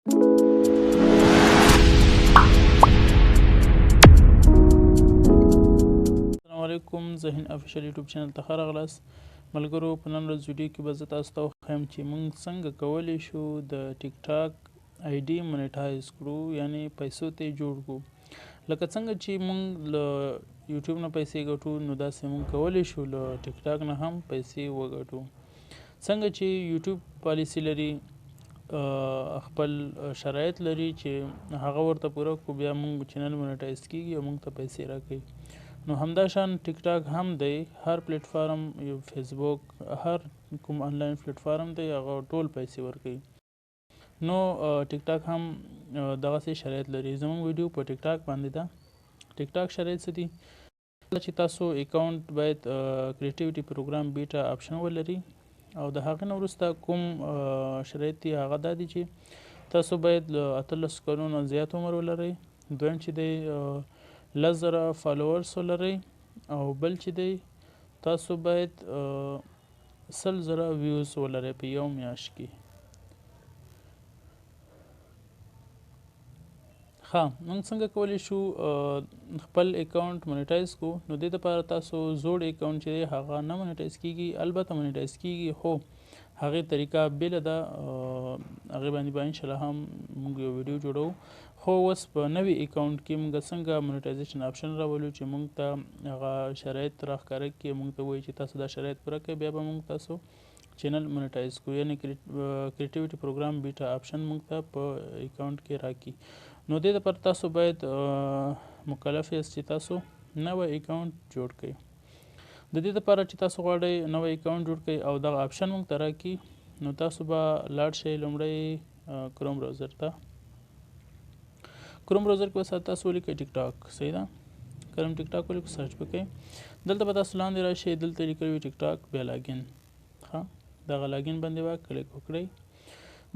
السلام علیکم، زه هند افیشل یوټیوب چینل ته ښه راغلاست. ملګرو، په نن ورځ ویډیو کې به زه تاسو ته وښیم چې موږ څنګه کولی شو د ټیک ټاک آی ډي منیټایز کړو، یعنې پیسو ته یې جوړ کړو. لکه څنګه چې موږ له یوټیوب نه پیسې ګټو، نو داسې موږ کولی شو له ټیک ټاک نه هم پیسې وګټو. څنګه چې یوټیوب پالیسي لري، خپل شرایط لري چې هغه ورته پوره کړو، بیا موږ چینل منیټایز کېږي او موږ ته پیسې راکوي. نو همدا شان ټیک ټاک هم دی، هر پلیټفارم، یو فیسبوک، هر کوم آنلاین پلیټفارم دی، هغه ټول پیسې ورکوي. نو ټیک ټاک هم دغسې شرایط لري. زموږ ویډیو په ټیک ټاک باندې ده. ټیک ټاک شرایط څه دي؟ کله چې تاسو اکاونټ باید کریټیویټي پروګرام بیټا آپشن ولري، او د هغې نه وروسته کوم شرایط دي هغه دا دي چې تاسو باید له 18 کلونو نه زیات عمر ولرئ. دویم چې دی 10,000 فالوورس ولرئ، او بل چې دی تاسو باید 100,000 ویوز ولرئ په یو میاشت کې. ښه، موږ څنګه کولی شو خپل اکاونټ منیټایز کړو؟ نو دې دپاره تاسو زوړ اکاونټ چې دی هغه نه منیټایز کېږي، البته منیټایز کېږي، خو هغې طریقه بېله ده. هغې باندې به انشاءالله هم موږ یو ویډیو جوړوو. خو اوس په نوي اکاونټ کې موږ څنګه منیټایزیشن آپشن راولو چې موږ ته هغه شرایط راښکاره کړي، موږ ته ووایي چې تاسو دا شرایط پوره کړئ، بیا به موږ تاسو چینل منیټایز کړو. یعنې کریټیویټي پروګرام بیټا آپشن موږ ته په اکاونټ کې راکړي. نو دې دپاره تاسو باید مکلف یاست چې تاسو نوی اکاونټ جوړ کړئ. د دې دپاره چې تاسو غواړئ نوی اکاونټ جوړ کړئ او دغه آپشن موږ ته راکړي، نو تاسو به لاړ شئ لومړی کروم براوزر ته. کروم براوزر کې به تاسو ولیکئ ټیک ټاک، صحیح ده؟ کله ټیک ټاک ولیکو سرچ وکړئ، دلته به تاسو لاندې راشئ، دلته لیکلی وي ټیک ټاک، بیا لاګین. ښه، دغه لاګین باندې به کلیک وکړئ.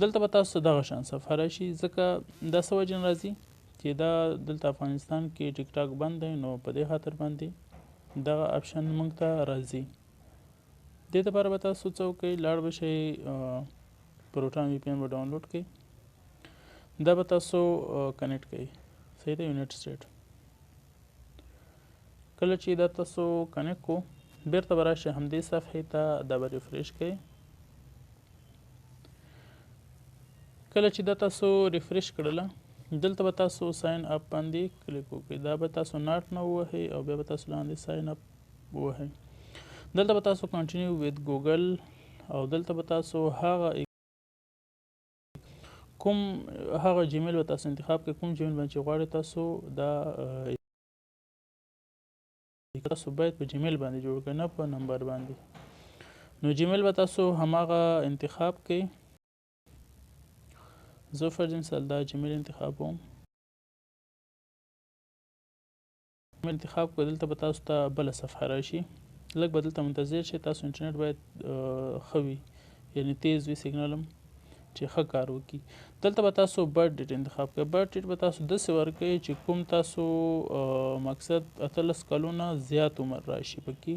دلته به تاسو دغه شان صفحه راشي، ځکه دا څه وجې نه راځي چې دا دلته افغانستان کې ټیک ټاک بند دی، نو په دې خاطر باندې دغه آپشن موږ ته راځي. دې دپاره به تاسو څه وکړئ، لاړ به شئ پروټان وي پی این به ډاونلوډ کړئ، دا به تاسو کنیکټ کړئ، صحیح ده، یونایټډ سټیټ. کله چې دا تاسو کنیکټ کړو، بېرته به راشئ همدې صفحې ته، دا به ریفریش کړئ. کله چې دا تاسو ریفریش کړله، دلته به تاسو ساین اپ باندې کلیک وکړئ، دا به تاسو ناټ نه ووهئ او بیا به تاسو لاندې ساین اپ ووهئ. دلته به تاسو کنټینیو وید ګوګل، او دلته به تاسو هغه جیمیل به تاسو انتخاب کړئ، کوم جیمیل باندې چې غواړئ تاسو دا تاسو باید په جیمیل باندې جوړ کړئ، نه په نمبر باندې. نو جیمیل به تاسو هماغه انتخاب کړئ. زه فرض مثال دا جیمیل انتخاب کوم. جیمیل انتخاب کړئ، دلته به تاسو ته بله صفحه راشي، لږ به دلته منتظر شئ. تاسو انټرنیټ باید ښه وي، یعنې تیز وي سیګنال هم، چې ښه کار وکړي. دلته به تاسو برث ډیټ انتخاب کړئ. برث ډیټ به تاسو داسې ورکړئ چې کوم تاسو مقصد 18 کلونه زیات عمر راشي پکې،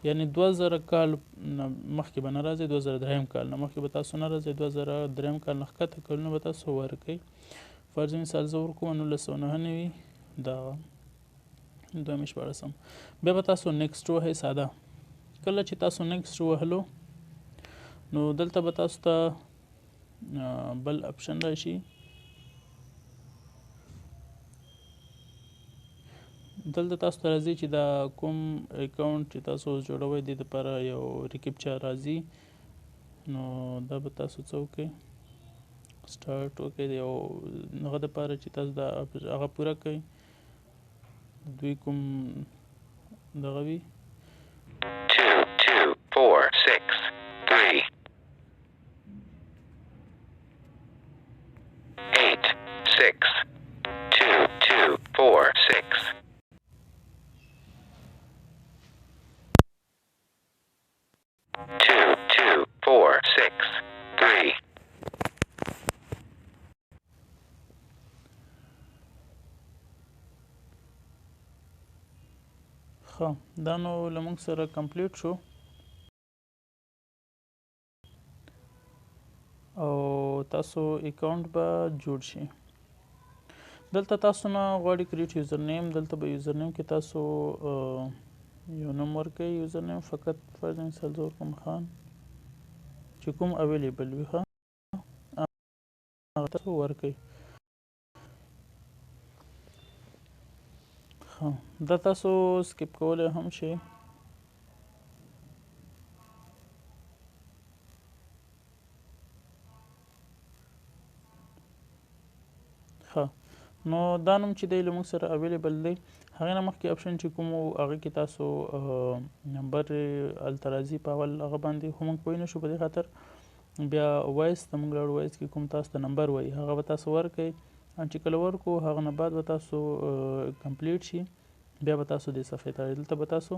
یعنې 2000 کال نه مخکې به نه راځئ، 2003 کال نه مخکې به تاسو نه راځئ، 2003 کال نه ښکته کلونه به تاسو ورکړئ. فرض مثال زه ورکوم 1999 دغه 2/14. بیا به تاسو نیکسټ ووهئ، ساده. کله چې تاسو نیکسټ ووهلو، نو دلته به تاسو ته بل آپشن راشي، دلته تاسو ته راځي چې دا کوم اکاونټ چې تاسو اوس جوړوئ دې دپاره یو ریکیپچا راځي. نو دا به تاسو څه وکړئ، سټارټ وکړئ، د یو هغه دپاره چې تاسو دا هغه پوره کړئ، دوی کوم دغه وي 2246386224 2246 ښه، دا نو له موږ سره کمپلیټ شو، او تاسو اکاونټ به جوړ شي. دلته تاسو نه غواړي کریټ یوزر نیم. دلته به یوزر نیم کې تاسو یو نوم ورکوئ. یوزر نیم فقط فرض مثال زه ورکوم خان چې کوم اویلیبل وي ښه هغه تاسو ورکوئ. ښه دا تاسو سکیپ کولی هم شئ. ښه نو دا نوم چې دی له موږ سره اویلیبل دی. هغې نه مخکې اپشن چې کوم و هغې کې تاسو نمبر هلته راځي په اول هغه باندې، خو موږ پوه نه شو په دې خاطر بیا وایس ته موږ لاړو. وایس کې کوم تاسو ته نمبر وایي هغه به تاسو ورکړئ. چې کله ورکړو هغه نه بعد به تاسو کمپلیټ شي بیا به تاسو دې صفحې ته دلته به تاسو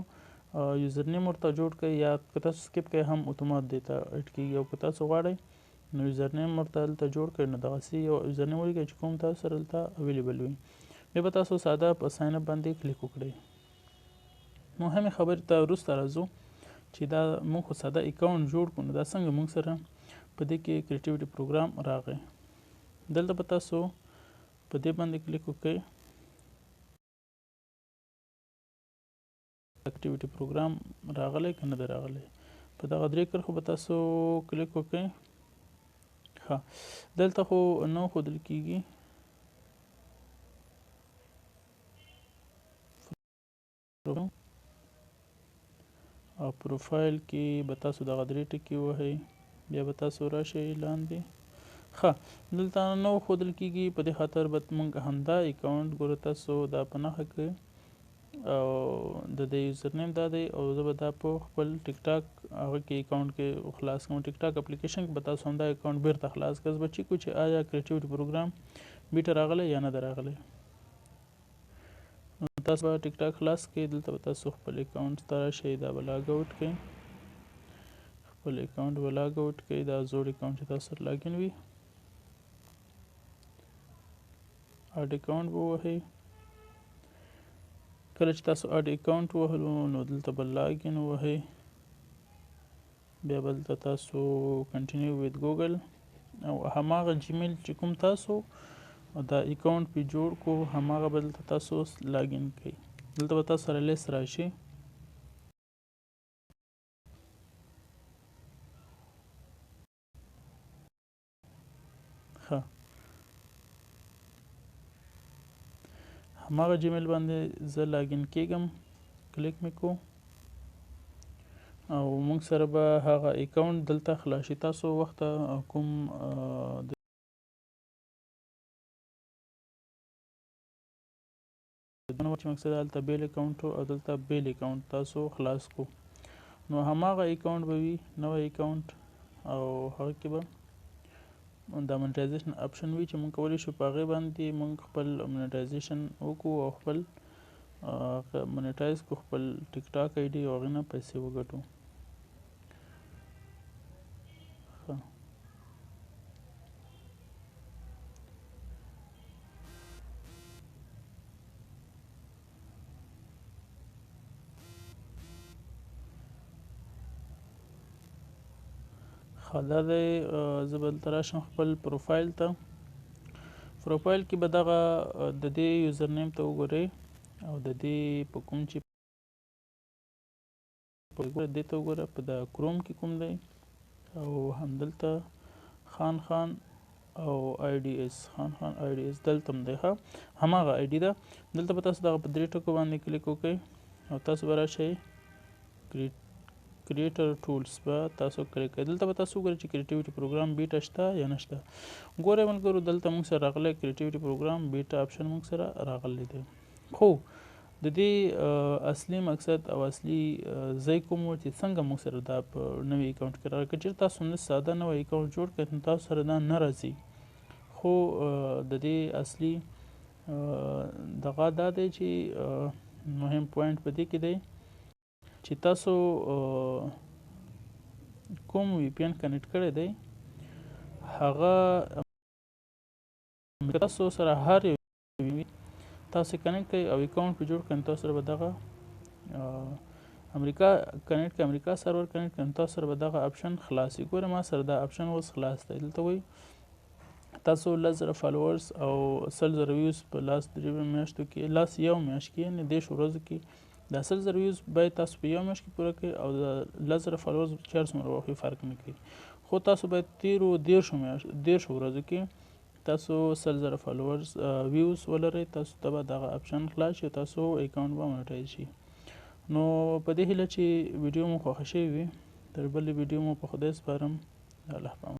یوزر نیم ورته جوړ کړئ، یا که تاسو سکیپ کړئ هم اتومات دې ته اډ کېږي. او که تاسو غواړئ نو یوزر نیم ورته هلته جوړ کړئ نو دغسې یو یوزر نیم ولیکئ چې کوم تاسو سره هلته اویلیبل وي. بیا به تاسو ساده په ساین اپ باندې کلیک وکړئ. مهمې خبرې ته وروسته راځو چې دا موږ خو ساده اکاونټ جوړ کړو نو دا څنګه موږ سره په دې کې کریټیویټي پروګرام راغی. دلته به تاسو په دې باندې کلیک وکړئ. اکټیویټي پروګرام راغلی که نه دی راغلی، په دغه درې کرښو به تاسو کلیک وکړئ. ښه دلته خو نه ښودل کېږي. او پروفایل کې به تاسو دغه درې ټکي ووهئ، بیا به تاسو راشئ لاندې. ښه دلته نه ښودل کېږي، په دې خاطر به موږ همدا اکاونټ ګوره تاسو دا په نښه کړئ او د دې یوزر نیم دا دی. او زه به دا په خپل ټیک ټاک هغه کې اکاونټ کې خلاص کوم. ټیک ټاک اپلیکیشن کې به تاسو همدا اکاونټ بیرته خلاص کړئ. به چیک کړو چې آیا کریټیویټي پروګرام بیرته راغلی یا نه دی راغلی. تاسو به ټیک ټاک خلاص کړئ. دلته به تاسو خپل اکاونټ ته راشئ، دا به لاګ آوټ کړئ. خپل اکاونټ به لاګ آوټ کړئ، دا زوړ اکاونټ چې تاسو سره لاګین وي. اډ اکاونټ به ووهئ. کله چې تاسو اډ اکاونټ ووهلو نو دلته به لاګین ووهئ. بیا به دلته تاسو کنټینیو ویت ګوګل او هماغه جیمیل چې کوم تاسو دا اکاونټ پې جوړ کو هماغه به دلته تاسو لاګین کړئ. دلته به تاسو سره لیست راشي. ښه هماغه جیمیل باندې زه لاګین کېږم، کلیک مې کو او موږ سره به هغه اکاونټ دلته خلاص شي. تاسو وخته کوم چې مقصد هلته بیل اکاونټ او دلته بیل اکاونټ تاسو خلاص کو نو هماغه اکاونټ به وي نوی اکاونټ او هغه کې به دا منیټایزیشن اپشن وي چې موږ کولی شو په هغې باندې موږ خپل منیټایزیشن وکړو او خپل منیټایز کو خپل ټیک ټاک آی ډي او هغې نه پیسې وګټو. دا دی زه به دلته راشم خپل پروفایل ته. پروفایل کې به دغه د دې یوزر نیم ته وګورئ او د دې په کوم چې دې ته وګوره په د کروم کې کوم دی او همدلته خان او آی ډي اس خان آی ډي اس دلته هم دی. ښه هماغه آی ډي ده. دلته به تاسو دغه په درې ټکو باندې کلیک وکړئ او تاسو به راشئ کریټر ټولز به تاسو کلیک کړئ. دلته به تاسو وګورئ چې کریټیویټي پروګرام بیټا شته یا نشته. ګورئ ملګرو دلته موږ سره راغلی کریټیویټي پروګرام بیټا اپشن موږ سره راغلی دی. خو د دې اصلي مقصد او اصلي ځای کوم و چې څنګه موږ سره دا په نوي اکاونټ کې راغلی. که چېرې تاسو نه ساده نوی اکاونټ جوړ کړئ نو تاسو سره دا نه راځي. خو د دې اصلي دغه دا دی چې مهم پوینټ په دې کې دی چې تاسو کوم وی پی ان کنیکټ کړی دی هغه تاسو سره هر یو تاسو کنیکټ کړئ او اکاونټ پې جوړ کړئ نو تاسو سره به دغه امریکا کنیکټ کړئ امریکا سرور کنیکټ کړئ نو تاسو سره به دغه اپشن خلاص وي. ګوره ما سره دا اپشن اوس خلاص دی. دلته وایي تاسو 10,000 فالوورز او 100,000 ویوز په لاس درې میاشتو کې لاس یو میاشت کې یعنې 10 ورځو کې د 100,000 ویوز باید تاسو په یو میاشت کې پوره کړئ او د 10,000 فالوورز چې هر څومره وخت فرق نه کوي خو تاسو باید تیرو 10 ورځو کې تاسو 100,000 فالوورز ویوز ولرئ تاسو ته به دغه اپشن خلاص شي تاسو اکاونټ به مونیټایز شي نو په دې هیله چې ویډیو مو خوښه شوې وي تر بلې ویډیو مو په خدای سپارم الله پامان